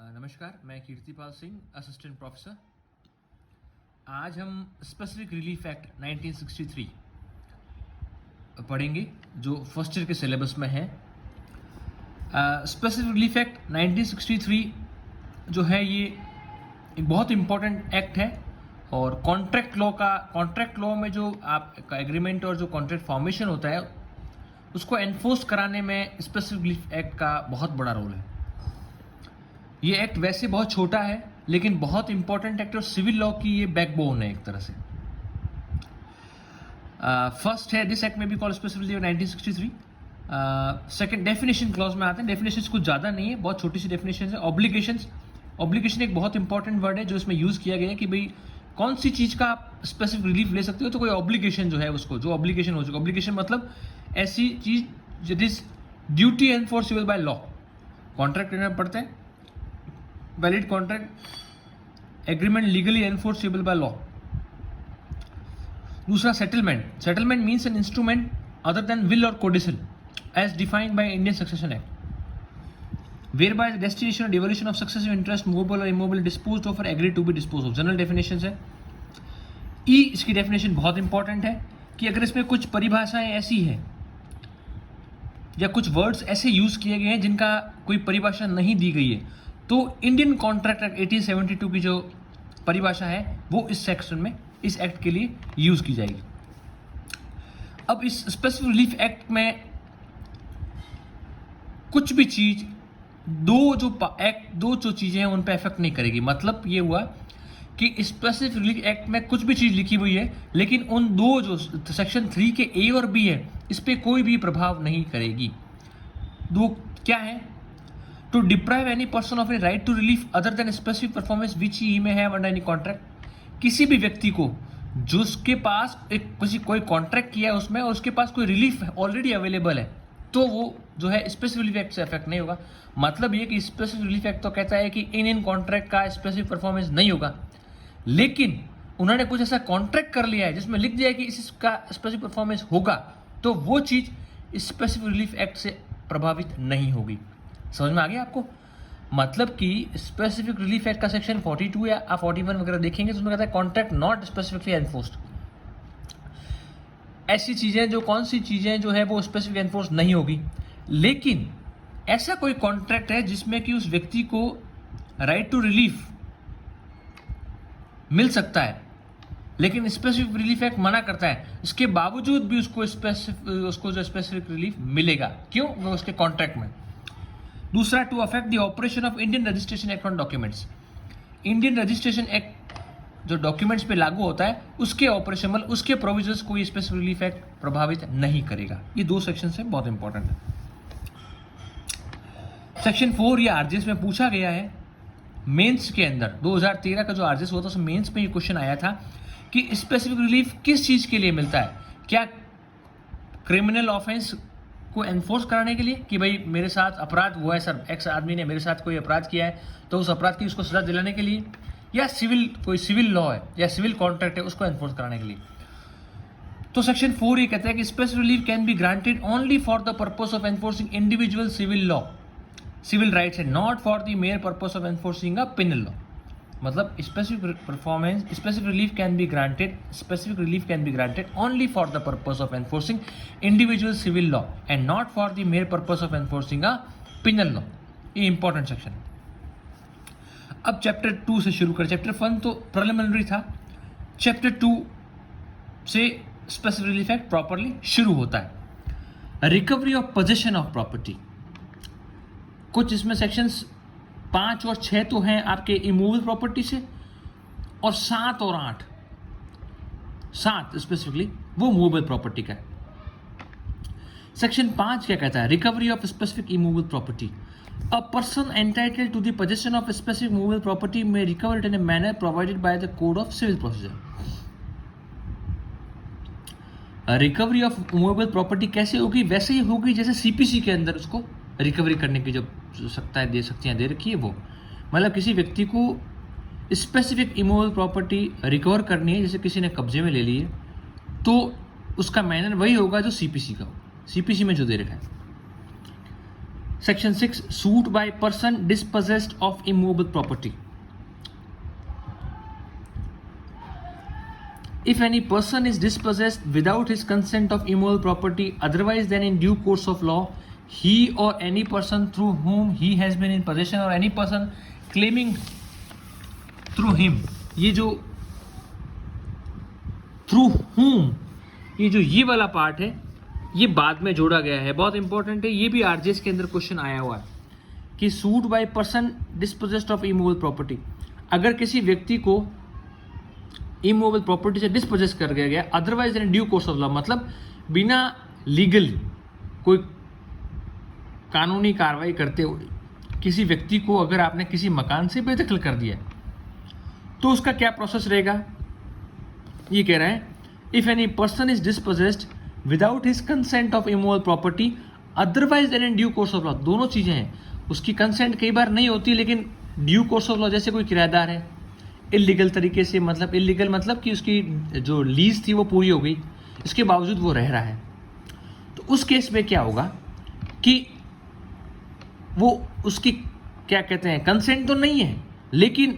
नमस्कार, मैं Kirtipal Singh, assistant professor. आज हम स्पेसिफिक रिलीफ एक्ट 1963 पढ़ेंगे जो फर्स्ट ईयर के सिलेबस में है। स्पेसिफिक रिलीफ एक्ट 1963 जो है ये एक बहुत इम्पॉर्टेंट एक्ट है और कॉन्ट्रैक्ट लॉ में जो आपका एग्रीमेंट और जो कॉन्ट्रैक्ट फॉर्मेशन होता है उसको एनफोर्स कराने में स्पेसिफिक रिलीफ एक्ट का बहुत बड़ा रोल है। ये एक्ट वैसे बहुत छोटा है लेकिन बहुत इंपॉर्टेंट एक्ट और सिविल लॉ की ये बैकबोन है एक तरह से। फर्स्ट है दिस एक्ट में भी called specific relief 1963। Second definition clause में आते हैं। डेफिनेशंस कुछ ज़्यादा नहीं है, बहुत छोटी सी डेफिनेशन है। ऑब्लिगेशन एक बहुत इंपॉर्टेंट वर्ड है जो इसमें यूज़ किया गया है कि भाई कौन सी चीज़ का आप स्पेसिफिक रिलीफ ले सकते हो। तो कोई ऑब्लिगेशन जो है उसको जो ऑब्लिगेशन हो चुका, ऑब्लिगेशन मतलब ऐसी चीज़ it is duty enforceable by law. Contract में पढ़ते हैं valid contract agreement legally enforceable by law. दूसरा settlement means an instrument other than will और codicil as defined by Indian succession act whereby the destination or devolution of successive interest movable or immobile disposed of or agreed to be disposed of। General definition है। इसकी definition बहुत important है कि अगर इसमें कुछ परिभाषाएं ऐसी है या कुछ वर्ड्स ऐसे यूज किए गए हैं जिनका कोई परिभाषा नहीं दी गई है तो इंडियन कॉन्ट्रैक्ट एक्ट 1872 की जो परिभाषा है वो इस सेक्शन में इस एक्ट के लिए यूज की जाएगी। अब इस स्पेसिफिक रिलीफ एक्ट में कुछ भी चीज दो जो चीजें हैं उन पर इफेक्ट नहीं करेगी। मतलब ये हुआ कि स्पेसिफिक रिलीफ एक्ट में कुछ भी चीज लिखी हुई है लेकिन उन दो जो सेक्शन 3 के ए और बी है इस पर कोई भी प्रभाव नहीं करेगी। दो क्या है? To deprive any person of a right to relief other than specific performance which he may have under any contract. किसी भी व्यक्ति को जो उसके पास कोई कॉन्ट्रैक्ट किया है उसमें और उसके पास कोई रिलीफ ऑलरेडी अवेलेबल है तो वो जो है स्पेसिफिक रिलीफ एक्ट से अफेक्ट नहीं होगा। मतलब ये कि स्पेसिफिक रिलीफ एक्ट तो कहता है कि इन कॉन्ट्रैक्ट का स्पेसिफिक परफॉर्मेंस नहीं होगा, लेकिन उन्होंने कुछ ऐसा कॉन्ट्रैक्ट कर लिया है जिसमें लिख दिया है कि इसका स्पेसिफिक परफॉर्मेंस होगा तो वो चीज स्पेसिफिक रिलीफ एक्ट से प्रभावित नहीं होगी। समझ में आ गया आपको? मतलब कि स्पेसिफिक रिलीफ एक्ट का सेक्शन 42 या 41 वगैरह देखेंगे तो उसमें कहता है कॉन्ट्रैक्ट नॉट स्पेसिफिकली एनफोर्स्ड। ऐसी चीजें जो कौन सी चीजें जो है वो स्पेसिफिक एनफोर्स नहीं होगी, लेकिन ऐसा कोई कॉन्ट्रैक्ट है जिसमें कि उस व्यक्ति को राइट टू रिलीफ मिल सकता है लेकिन स्पेसिफिक रिलीफ एक्ट मना करता है, इसके बावजूद भी उसको जो स्पेसिफिक रिलीफ मिलेगा। क्यों? वो उसके कॉन्ट्रैक्ट में। दूसरा, to affect the operation of Indian registration act on documents. Indian registration act जो डॉक्यूमेंट्स पे लागू होता है उसके ऑपरेशन मतलब उसके प्रोविजंस को ये स्पेसिफिक रिलीफ एक्ट प्रभावित नहीं करेगा। ये दो सेक्शन है, बहुत इंपॉर्टेंट है। सेक्शन 4 या आरजेएस में पूछा गया है मेंस के अंदर 2013 का जो आरजेएस हुआ था उसमें मेंस में ये क्वेश्चन आया था कि स्पेसिफिक रिलीफ किस चीज के लिए मिलता है। क्या क्रिमिनल ऑफेंस को एनफोर्स कराने के लिए कि भाई मेरे साथ अपराध हुआ है सर, एक्स आदमी ने मेरे साथ कोई अपराध किया है तो उस अपराध की उसको सजा दिलाने के लिए, या कोई सिविल लॉ है या सिविल कॉन्ट्रैक्ट है उसको एनफोर्स कराने के लिए। तो सेक्शन 4 ये कहता है कि specific relief can be granted only for the purpose of enforcing individual civil rights and not for the mere purpose of enforcing a penal law. मतलब specific relief can be granted only for the purpose of enforcing individual civil law and not for the mere purpose of enforcing a penal law. ये important section है। अब chapter 2 से शुरू करें। Chapter 1 तो preliminary था, chapter 2 से specific relief act properly शुरू होता है। Recovery of possession of property, कुछ इसमें सेक्शंस 5 और 6 तो हैं आपके इमूवेबल प्रॉपर्टी से और 7 और 8 स्पेसिफिकली वो मूवेबल प्रॉपर्टी का है। सेक्शन 5 क्या कहता है? Recovery of specific immovable property. A person entitled to the possession of a specific movable property may recover it in a manner provided by the Code of Civil Procedure. Recovery of movable property कैसे होगी? वैसे ही होगी जैसे CPC के अंदर उसको recovery करने की जो शक्तियां दे रखी है वो। मतलब किसी व्यक्ति को स्पेसिफिक इमूवेबल प्रॉपर्टी रिकवर करनी है, जैसे किसी ने कब्जे में ले ली है तो उसका मैनर वही होगा जो सीपीसी का हो, सीपीसी में जो दे रखा है। Section 6 suit by person dispossessed of immovable property. If any person is dispossessed without his consent of immovable property otherwise than in due course of law, he or any person through whom he has been in possession or any person claiming through him, ये जो through whom, ये जो ये वाला part है ये बाद में जोड़ा गया है, बहुत इंपॉर्टेंट है. ये भी आरजेएस के अंदर क्वेश्चन आया हुआ है कि suit by person dispossessed of immovable property, अगर किसी व्यक्ति को इमूवेबल प्रॉपर्टी से डिस्पोजेस कर दिया गया otherwise in due course of law, मतलब बिना लीगल कोई कानूनी कार्रवाई करते हुए किसी व्यक्ति को अगर आपने किसी मकान से बेदखल कर दिया तो उसका क्या प्रोसेस रहेगा. ये कह रहा है if any person is dispossessed without his consent of immovable property otherwise then in due course of law. दोनों चीजें हैं, उसकी कंसेंट कई बार नहीं होती लेकिन ड्यू कोर्स ऑफ लॉ, जैसे कोई किराएदार है इलीगल तरीके से, मतलब इलीगल मतलब कि उसकी जो लीज थी वो पूरी हो गई, इसके बावजूद वो रह रहा है, तो उस केस में क्या होगा कि वो उसकी क्या कहते हैं कंसेंट तो नहीं है लेकिन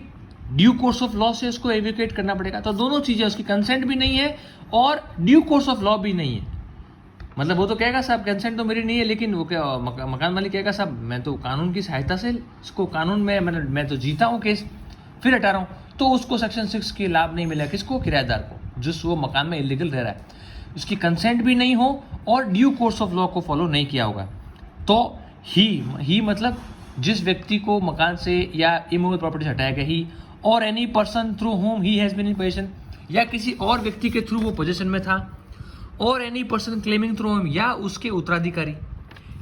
ड्यू कोर्स ऑफ लॉ से उसको एविकेट करना पड़ेगा. तो दोनों चीजें, उसकी कंसेंट भी नहीं है और ड्यू कोर्स ऑफ लॉ भी नहीं है. मतलब वो तो कहेगा साहब कंसेंट तो मेरी नहीं है, लेकिन वो क्या मकान मालिक कहेगा साहब मैं तो कानून की सहायता से इसको कानून में मैं तो जीता हूँ केस फिर हटा रहा हूँ, तो उसको सेक्शन 6 के लाभ नहीं मिला. किसको? किराएदार को, जिस वो मकान में इलीगल रह रहा है, उसकी कंसेंट भी नहीं हो और ड्यू कोर्स ऑफ लॉ को फॉलो नहीं किया होगा. तो ही मतलब जिस व्यक्ति को मकान से या इमूवेबल प्रॉपर्टी से हटाया गया, he or any person through whom he has been in possession, या किसी और व्यक्ति के थ्रू वो पोजेशन में था, और any person claiming through whom या उसके उत्तराधिकारी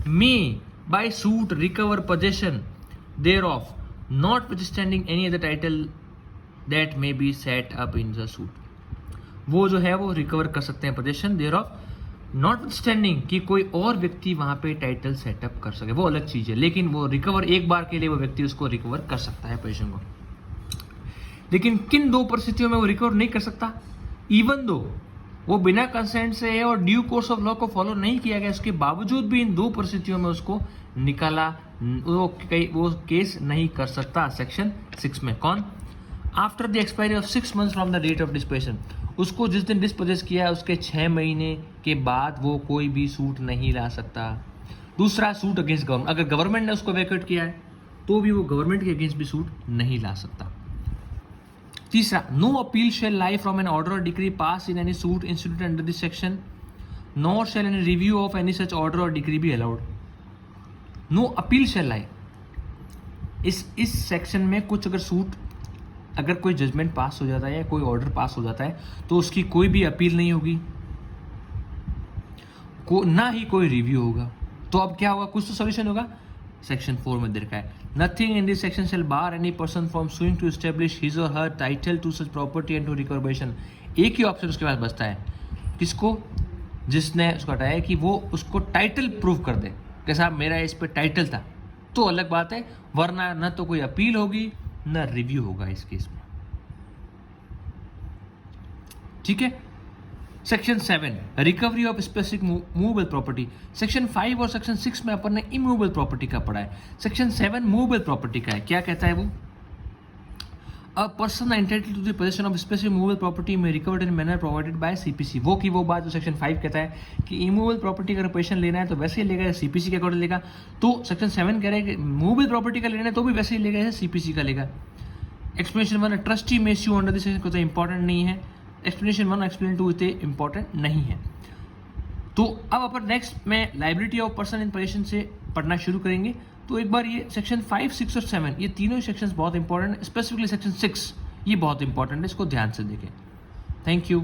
may by suit recover possession thereof notwithstanding any other title that may be set up in the suit. वो जो है वो रिकवर कर सकते हैं पोजेशन देयर ऑफ नॉटविथस्टैंडिंग कि कोई और व्यक्ति वहां पे टाइटल सेटअप कर सके, वो अलग चीज है, लेकिन वो रिकवर एक बार के लिए वो व्यक्ति उसको रिकवर कर सकता है पोजेशन को. लेकिन किन दो परिस्थितियों में वो रिकवर नहीं कर सकता? इवन दो वो बिना कंसेंट से है और ड्यू कोर्स ऑफ लॉ को फॉलो नहीं किया गया, उसके बावजूद भी इन दो परिस्थितियों में उसको निकाला वो केस नहीं कर सकता सेक्शन 6 में. कौन? After the expiry of 6 months from the date of dispossession, उसको जिस दिन डिस्पोजेस किया उसके 6 महीने के बाद वो कोई भी सूट नहीं ला सकता. दूसरा, सूट अगेंस्ट गवर्नमेंट, अगर गवर्नमेंट ने उसको वैकेट किया है तो भी वो गवर्नमेंट के अगेंस्ट भी सूट नहीं ला सकता. तीसरा, no appeal shall lie from an order or decree passed in any suit instituted under this section, nor shall any review of any such order or decree be allowed. No appeal shall lie, इस section में कुछ अगर suit, अगर कोई judgement पास हो जाता है या कोई ऑर्डर पास हो जाता है तो उसकी कोई भी अपील नहीं होगी, ना ही कोई रिव्यू होगा. तो अब क्या होगा? कुछ तो सोल्यूशन होगा. सेक्शन 4 में देखा है, nothing in this section shall bar any person from suing to establish his or her title to such property and to recovery. एक ही ऑप्शन उसके पास बचता है, किसको? जिसने उसको हटाया कि वो उसको टाइटल प्रूव कर दे कि साहब मेरा इस पे टाइटल था, तो अलग बात है, वरना न तो कोई अपील होगी न रिव्यू होगा इस केस में. ठीक है. Section 7, recovery of specific movable property. Section 5 और सेक्शन 6 में अपन ने इमूवेबल प्रॉपर्टी का पढ़ा है. सेक्शन 7 मूवेबल प्रॉपर्टी का है. क्या कहता है वो? A person entitled to the possession of specific movable property may recovered in manner provided by CPC. वो की वो बात जो सेक्शन 5 कहता है कि इमूवेबल प्रॉपर्टी का पोजेशन लेना है तो वैसे ही लेगा, सीपीसी के अकॉर्डिंग लेगा. तो सेक्शन 7 कह रहा है कि मूवेबल प्रॉपर्टी का लेना है तो भी वैसे ही लेगा जैसे सीपीसी का लेगा. एक्सप्लेनेशन 1, ट्रस्टी में इश्यू अंडर दिस सेक्शन को तो इंपॉर्टेंट नहीं है. एक्सप्लेनेशन 1 एक्सप्लेनेशन 2 इतने इंपॉर्टेंट नहीं है. तो अब अपन नेक्स्ट में liability of person in possession से पढ़ना शुरू करेंगे. तो एक बार ये सेक्शन 5, 6 और 7 ये तीनों सेक्शंस बहुत इंपॉर्टेंट है. स्पेसिफिकली सेक्शन 6 ये बहुत इंपॉर्टेंट है, इसको ध्यान से देखें. Thank you.